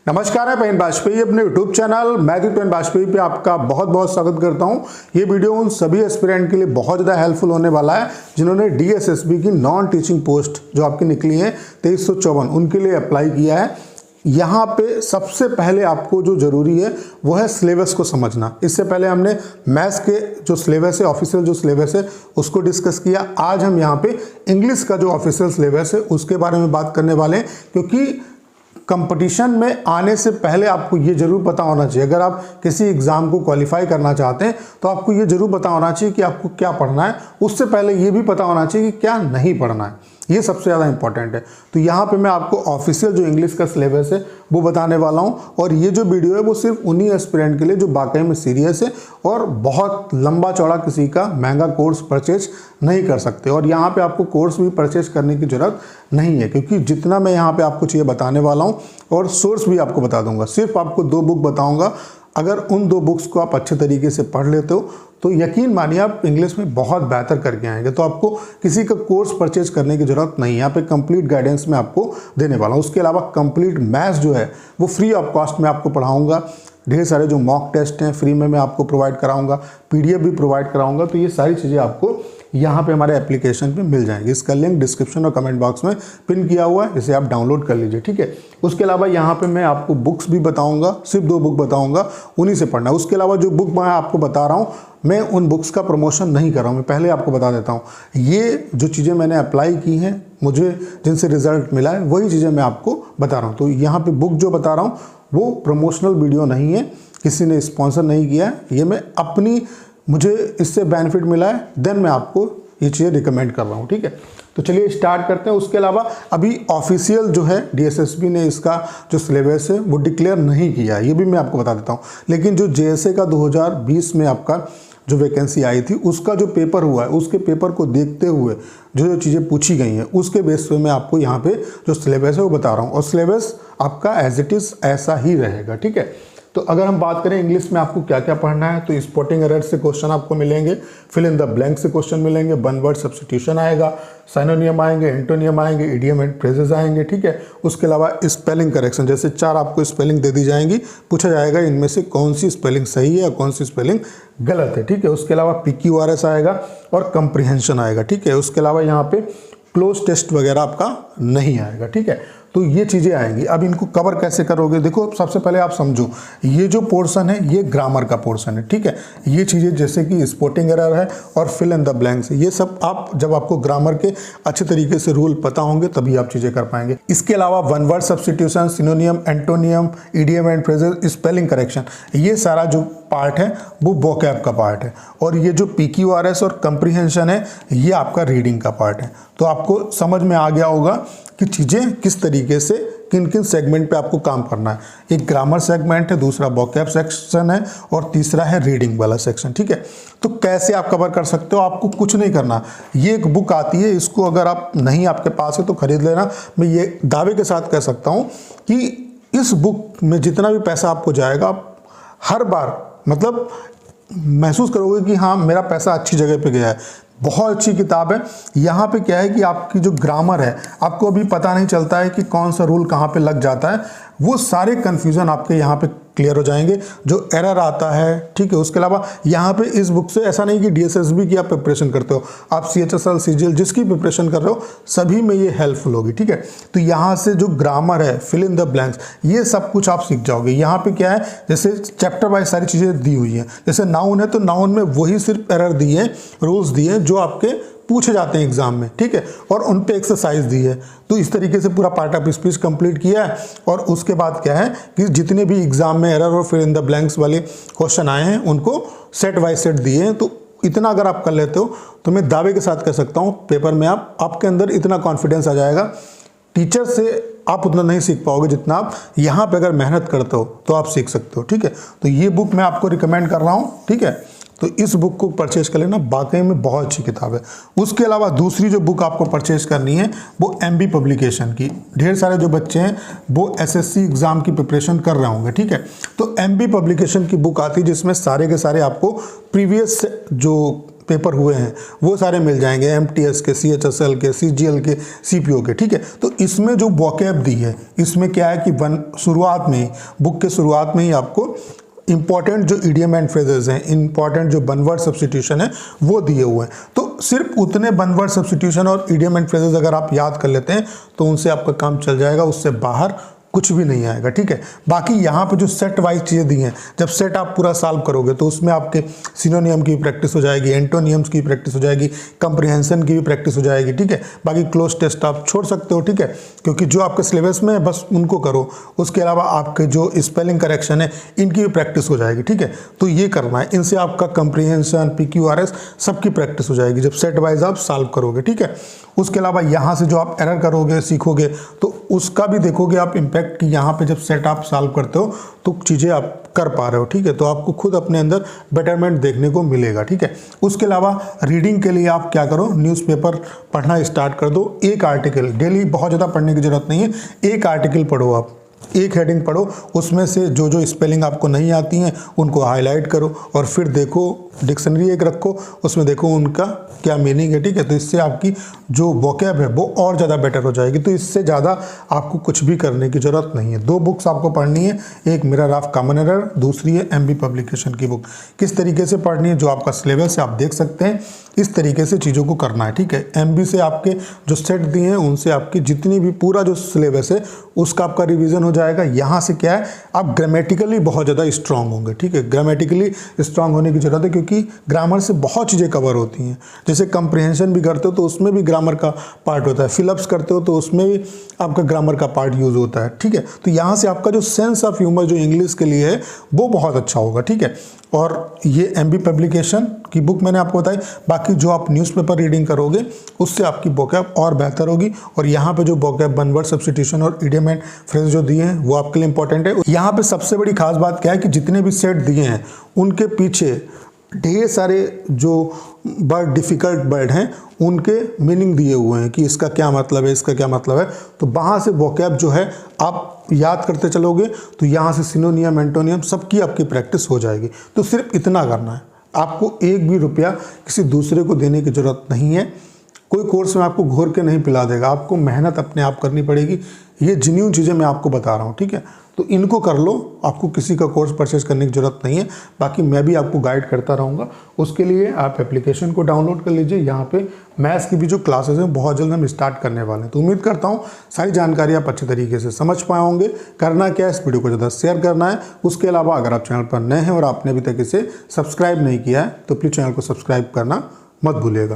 नमस्कार है पेन वाजपेयी अपने यूट्यूब चैनल मैथ्यू पेन वाजपेयी पे आपका बहुत बहुत स्वागत करता हूं। ये वीडियो उन सभी एस्पिरेंट के लिए बहुत ज़्यादा हेल्पफुल होने वाला है जिन्होंने डीएसएसबी की नॉन टीचिंग पोस्ट जो आपकी निकली है 2354 उनके लिए अप्लाई किया है। यहाँ पे सबसे पहले आपको जो ज़रूरी है वो है सिलेबस को समझना। इससे पहले हमने मैथ्स के जो सिलेबस है, ऑफिशियल जो सिलेबस है उसको डिस्कस किया। आज हम यहाँ पे इंग्लिश का जो ऑफिशियल सिलेबस है उसके बारे में बात करने वाले हैं, क्योंकि कंपटीशन में आने से पहले आपको ये जरूर पता होना चाहिए। अगर आप किसी एग्ज़ाम को क्वालिफाई करना चाहते हैं तो आपको ये जरूर पता होना चाहिए कि आपको क्या पढ़ना है। उससे पहले ये भी पता होना चाहिए कि क्या नहीं पढ़ना है, ये सबसे ज़्यादा इंपॉर्टेंट है। तो यहाँ पे मैं आपको ऑफिशियल जो इंग्लिश का सिलेबस है वो बताने वाला हूँ, और ये जो वीडियो है वो सिर्फ उन्हीं एस्पिरेंट के लिए जो वाकई में सीरियस है और बहुत लंबा चौड़ा किसी का महंगा कोर्स परचेज नहीं कर सकते। और यहाँ पे आपको कोर्स भी परचेज करने की ज़रूरत नहीं है, क्योंकि जितना मैं यहाँ पे आपको चाहिए बताने वाला हूँ और सोर्स भी आपको बता दूंगा। सिर्फ आपको 2 बुक बताऊँगा। अगर उन 2 बुक्स को आप अच्छे तरीके से पढ़ लेते हो तो यकीन मानिए आप इंग्लिश में बहुत बेहतर करके आएंगे। तो आपको किसी का कोर्स परचेज करने की ज़रूरत नहीं है। यहाँ पे कंप्लीट गाइडेंस मैं आपको देने वाला हूँ। उसके अलावा कंप्लीट मैथ्स जो है वो फ्री ऑफ कॉस्ट में आपको पढ़ाऊँगा। ढेर सारे जो मॉक टेस्ट हैं फ्री में मैं आपको प्रोवाइड कराऊँगा, PDF भी प्रोवाइड कराऊँगा। तो ये सारी चीज़ें आपको यहाँ पे हमारे एप्लीकेशन पे मिल जाएंगी। इसका लिंक डिस्क्रिप्शन और कमेंट बॉक्स में पिन किया हुआ है, इसे आप डाउनलोड कर लीजिए, ठीक है। उसके अलावा यहाँ पे मैं आपको बुक्स भी बताऊँगा, सिर्फ 2 बुक बताऊँगा, उन्हीं से पढ़ना। उसके अलावा जो बुक मैं आपको बता रहा हूँ मैं उन बुक्स का प्रमोशन नहीं कर रहा हूँ। मैं पहले आपको बता देता हूँ, ये जो चीज़ें मैंने अप्लाई की हैं, मुझे जिनसे रिजल्ट मिला है वही चीज़ें मैं आपको बता रहा हूँ। तो यहाँ पे बुक जो बता रहा हूँ वो प्रमोशनल वीडियो नहीं है, किसी ने स्पॉन्सर नहीं किया है। ये मैं अपनी, मुझे इससे बेनिफिट मिला है, देन मैं आपको ये चीज़ें रिकमेंड कर रहा हूँ, ठीक है। तो चलिए स्टार्ट करते हैं। उसके अलावा अभी ऑफिशियल जो है डीएसएसबी ने इसका जो सिलेबस है वो डिक्लेयर नहीं किया है, ये भी मैं आपको बता देता हूँ। लेकिन जो जेएसए का 2020 में आपका जो वैकेंसी आई थी उसका जो पेपर हुआ है, उसके पेपर को देखते हुए जो चीज़ें पूछी गई हैं उसके बेस पे मैं आपको यहाँ पे जो सिलेबस है वो बता रहा हूँ। और सिलेबस आपका एज इट इज़ ऐसा ही रहेगा, ठीक है। तो अगर हम बात करें इंग्लिश में आपको क्या क्या पढ़ना है, तो स्पॉटिंग एरर से क्वेश्चन आपको मिलेंगे, फिल इन द ब्लैंक से क्वेश्चन मिलेंगे, वन वर्ड सब्स्टिट्यूशन आएगा, साइनोनियम आएंगे, एंटोनियम आएंगे, इडियम एंड फ्रेजेस आएंगे, ठीक है। उसके अलावा स्पेलिंग करेक्शन, जैसे 4 आपको स्पेलिंग दे दी जाएंगी, पूछा जाएगा इनमें से कौन सी स्पेलिंग सही है और कौन सी स्पेलिंग गलत है, ठीक है। उसके अलावा PQRS आएगा और कंप्रीहेंशन आएगा, ठीक है। उसके अलावा यहाँ पे क्लोज टेस्ट वगैरह आपका नहीं आएगा, ठीक है। तो ये चीज़ें आएंगी। अब इनको कवर कैसे करोगे, देखो सबसे पहले आप समझो ये जो पोर्शन है ये ग्रामर का पोर्शन है, ठीक है। ये चीज़ें जैसे कि स्पॉटिंग एरर है और फिल इन द ब्लैंक्स, ये सब आप जब आपको ग्रामर के अच्छे तरीके से रूल पता होंगे तभी आप चीज़ें कर पाएंगे। इसके अलावा one word substitution, सिनोनियम, antonym, idiom and phrases, spelling correction, ये सारा जो पार्ट है वो वोकैब का पार्ट है। और ये जो PQRS और कंप्रीहेंशन है ये आपका रीडिंग का पार्ट है। तो आपको समझ में आ गया होगा कि चीज़ें किस तरीके से किन किन सेगमेंट पे आपको काम करना है। एक ग्रामर सेगमेंट है, दूसरा वोकैब सेक्शन है और तीसरा है रीडिंग वाला सेक्शन, ठीक है। तो कैसे आप कवर कर सकते हो, आपको कुछ नहीं करना। ये एक बुक आती है, इसको अगर आप नहीं आपके पास है तो खरीद लेना। मैं ये दावे के साथ कह सकता हूँ कि इस बुक में जितना भी पैसा आपको जाएगा आप हर बार मतलब महसूस करोगे कि हाँ मेरा पैसा अच्छी जगह पे गया है। बहुत अच्छी किताब है। यहाँ पे क्या है कि आपकी जो ग्रामर है आपको अभी पता नहीं चलता है कि कौन सा रूल कहाँ पे लग जाता है, वो सारे कन्फ्यूज़न आपके यहाँ पे क्लियर हो जाएंगे, जो एरर आता है, ठीक है। उसके अलावा यहाँ पे इस बुक से ऐसा नहीं कि डीएसएसबी की आप प्रिपरेशन करते हो, आप CHSL CGL जिसकी प्रिपरेशन कर रहे हो सभी में ये हेल्पफुल होगी, ठीक है। तो यहाँ से जो ग्रामर है, फिल इन द ब्लैंक्स, ये सब कुछ आप सीख जाओगे। यहाँ पे क्या है, जैसे चैप्टर वाइज सारी चीज़ें दी हुई हैं। जैसे नाउन है तो नाउन में वही सिर्फ एरर दिए हैं, रूल्स दिए हैं जो आपके पूछे जाते हैं एग्जाम में, ठीक है। और उन पे एक्सरसाइज दी है। तो इस तरीके से पूरा पार्ट ऑफ स्पीच कंप्लीट किया है। और उसके बाद क्या है कि जितने भी एग्जाम में एरर और फिल इन द ब्लैंक्स वाले क्वेश्चन आए हैं उनको सेट बाय सेट दिए हैं। तो इतना अगर आप कर लेते हो तो मैं दावे के साथ कह सकता हूँ पेपर में आपके अंदर इतना कॉन्फिडेंस आ जाएगा, टीचर से आप उतना नहीं सीख पाओगे जितना आप यहाँ पे अगर मेहनत करते हो तो आप सीख सकते हो, ठीक है। तो ये बुक मैं आपको रिकमेंड कर रहा हूँ, ठीक है। तो इस बुक को परचेज कर लेना, वाकई में बहुत अच्छी किताब है। उसके अलावा दूसरी जो बुक आपको परचेज करनी है वो MB पब्लिकेशन की। ढेर सारे जो बच्चे हैं वो SSC एग्ज़ाम की प्रिपरेशन कर रहे होंगे, ठीक है। तो MB पब्लिकेशन की बुक आती है जिसमें सारे के सारे आपको प्रीवियस जो पेपर हुए हैं वो सारे मिल जाएंगे, MTS के, CHSL के, CGL के, CPO के, ठीक है। तो इसमें जो वोकैब दी है, इसमें क्या है कि शुरुआत में ही, बुक के शुरुआत में ही आपको इंपॉर्टेंट जो इडियम एंड फ्रेजेस हैं, इंपॉर्टेंट जो वन वर्ड सब्स्टिट्यूशन है वो दिए हुए हैं। तो सिर्फ उतने वन वर्ड सब्स्टिट्यूशन और इडियम एंड फ्रेजेस अगर आप याद कर लेते हैं तो उनसे आपका काम चल जाएगा, उससे बाहर कुछ भी नहीं आएगा, ठीक है। बाकी यहाँ पे जो सेट वाइज चीज़ें दी हैं, जब सेट आप पूरा सॉल्व करोगे तो उसमें आपके सिनोनियम की भी प्रैक्टिस हो जाएगी, एंटोनियम्स की प्रैक्टिस हो जाएगी, कंप्रिहेंशन की भी प्रैक्टिस हो जाएगी, ठीक है। बाकी क्लोज टेस्ट आप छोड़ सकते हो, ठीक है, क्योंकि जो आपके सिलेबस में है बस उनको करो। उसके अलावा आपके जो स्पेलिंग करेक्शन है इनकी भी प्रैक्टिस हो जाएगी, ठीक है। तो ये करना है, इनसे आपका कंप्रिहेंशन, PQRS सबकी प्रैक्टिस हो जाएगी जब सेट वाइज आप सॉल्व करोगे, ठीक है। उसके अलावा यहाँ से जो आप एरर करोगे, सीखोगे, तो उसका भी देखोगे आप इम्पैक्ट कि यहाँ पे जब सेट आप सॉल्व करते हो तो चीज़ें आप कर पा रहे हो, ठीक है। तो आपको खुद अपने अंदर बेटरमेंट देखने को मिलेगा, ठीक है। उसके अलावा रीडिंग के लिए आप क्या करो, न्यूज़पेपर पढ़ना स्टार्ट कर दो। एक आर्टिकल डेली, बहुत ज़्यादा पढ़ने की ज़रूरत नहीं है, एक आर्टिकल पढ़ो, आप एक हेडिंग पढ़ो, उसमें से जो जो स्पेलिंग आपको नहीं आती हैं उनको हाईलाइट करो और फिर देखो, डिक्शनरी एक रखो, उसमें देखो उनका क्या मीनिंग है, ठीक है। तो इससे आपकी जो वोकैब है वो और ज़्यादा बेटर हो जाएगी। तो इससे ज़्यादा आपको कुछ भी करने की ज़रूरत नहीं है। 2 बुक्स आपको पढ़नी है, एक मिरर ऑफ कॉमन एरर, दूसरी है MB पब्लिकेशन की बुक। किस तरीके से पढ़नी है, जो आपका सिलेबस है आप देख सकते हैं, इस तरीके से चीज़ों को करना है, ठीक है। MB से आपके जो सेट दिए हैं उनसे आपकी जितनी भी पूरा जो सिलेबस है उसका आपका रिवीजन हो जाएगा। यहाँ से क्या है, आप ग्रामेटिकली बहुत ज़्यादा स्ट्रांग होंगे, ठीक है। ग्रामेटिकली स्ट्रांग होने की ज़रूरत है क्योंकि ग्रामर से बहुत चीज़ें कवर होती हैं। जैसे कंप्रिहेंशन भी करते हो तो उसमें भी ग्रामर का पार्ट होता है, फिलअप्स करते हो तो उसमें भी आपका ग्रामर का पार्ट यूज़ होता है, ठीक है। तो यहाँ से आपका जो सेंस ऑफ ह्यूमर जो इंग्लिश के लिए है वो बहुत अच्छा होगा, ठीक है। और ये MB पब्लिकेशन की बुक मैंने आपको बताई। बाकी जो आप न्यूज़पेपर रीडिंग करोगे उससे आपकी वोकैब और बेहतर होगी। और यहाँ पे जो वोकैब, वन वर्ड सब्स्टिट्यूशन और इडियम एंड फ्रेज जो दिए हैं वो आपके लिए इंपॉर्टेंट है। यहाँ पे सबसे बड़ी खास बात क्या है कि जितने भी सेट दिए हैं उनके पीछे ढेर सारे जो वर्ड, डिफ़िकल्ट वर्ड हैं, उनके मीनिंग दिए हुए हैं कि इसका क्या मतलब है, इसका क्या मतलब है। तो वहाँ से वोकैब जो है आप याद करते चलोगे तो यहाँ से सिनोनियम, एंटोनियम सबकी आपकी प्रैक्टिस हो जाएगी। तो सिर्फ इतना करना है, आपको एक भी रुपया किसी दूसरे को देने की ज़रूरत नहीं है। कोई कोर्स में आपको घोर के नहीं पिला देगा, आपको मेहनत अपने आप करनी पड़ेगी। ये जिन्यून चीज़ें मैं आपको बता रहा हूँ, ठीक है। तो इनको कर लो, आपको किसी का कोर्स परचेज करने की ज़रूरत नहीं है। बाकी मैं भी आपको गाइड करता रहूँगा। उसके लिए आप एप्लीकेशन को डाउनलोड कर लीजिए। यहाँ पे मैथ्स की भी जो क्लासेस हैं बहुत जल्द हम स्टार्ट करने वाले हैं। तो उम्मीद करता हूँ सारी जानकारी आप अच्छे तरीके से समझ पाए होंगे। करना क्या है, इस वीडियो को ज़्यादा शेयर करना है। उसके अलावा अगर आप चैनल पर नए हैं और आपने अभी तक इसे सब्सक्राइब नहीं किया है तो प्लीज़ चैनल को सब्सक्राइब करना मत भूलिएगा।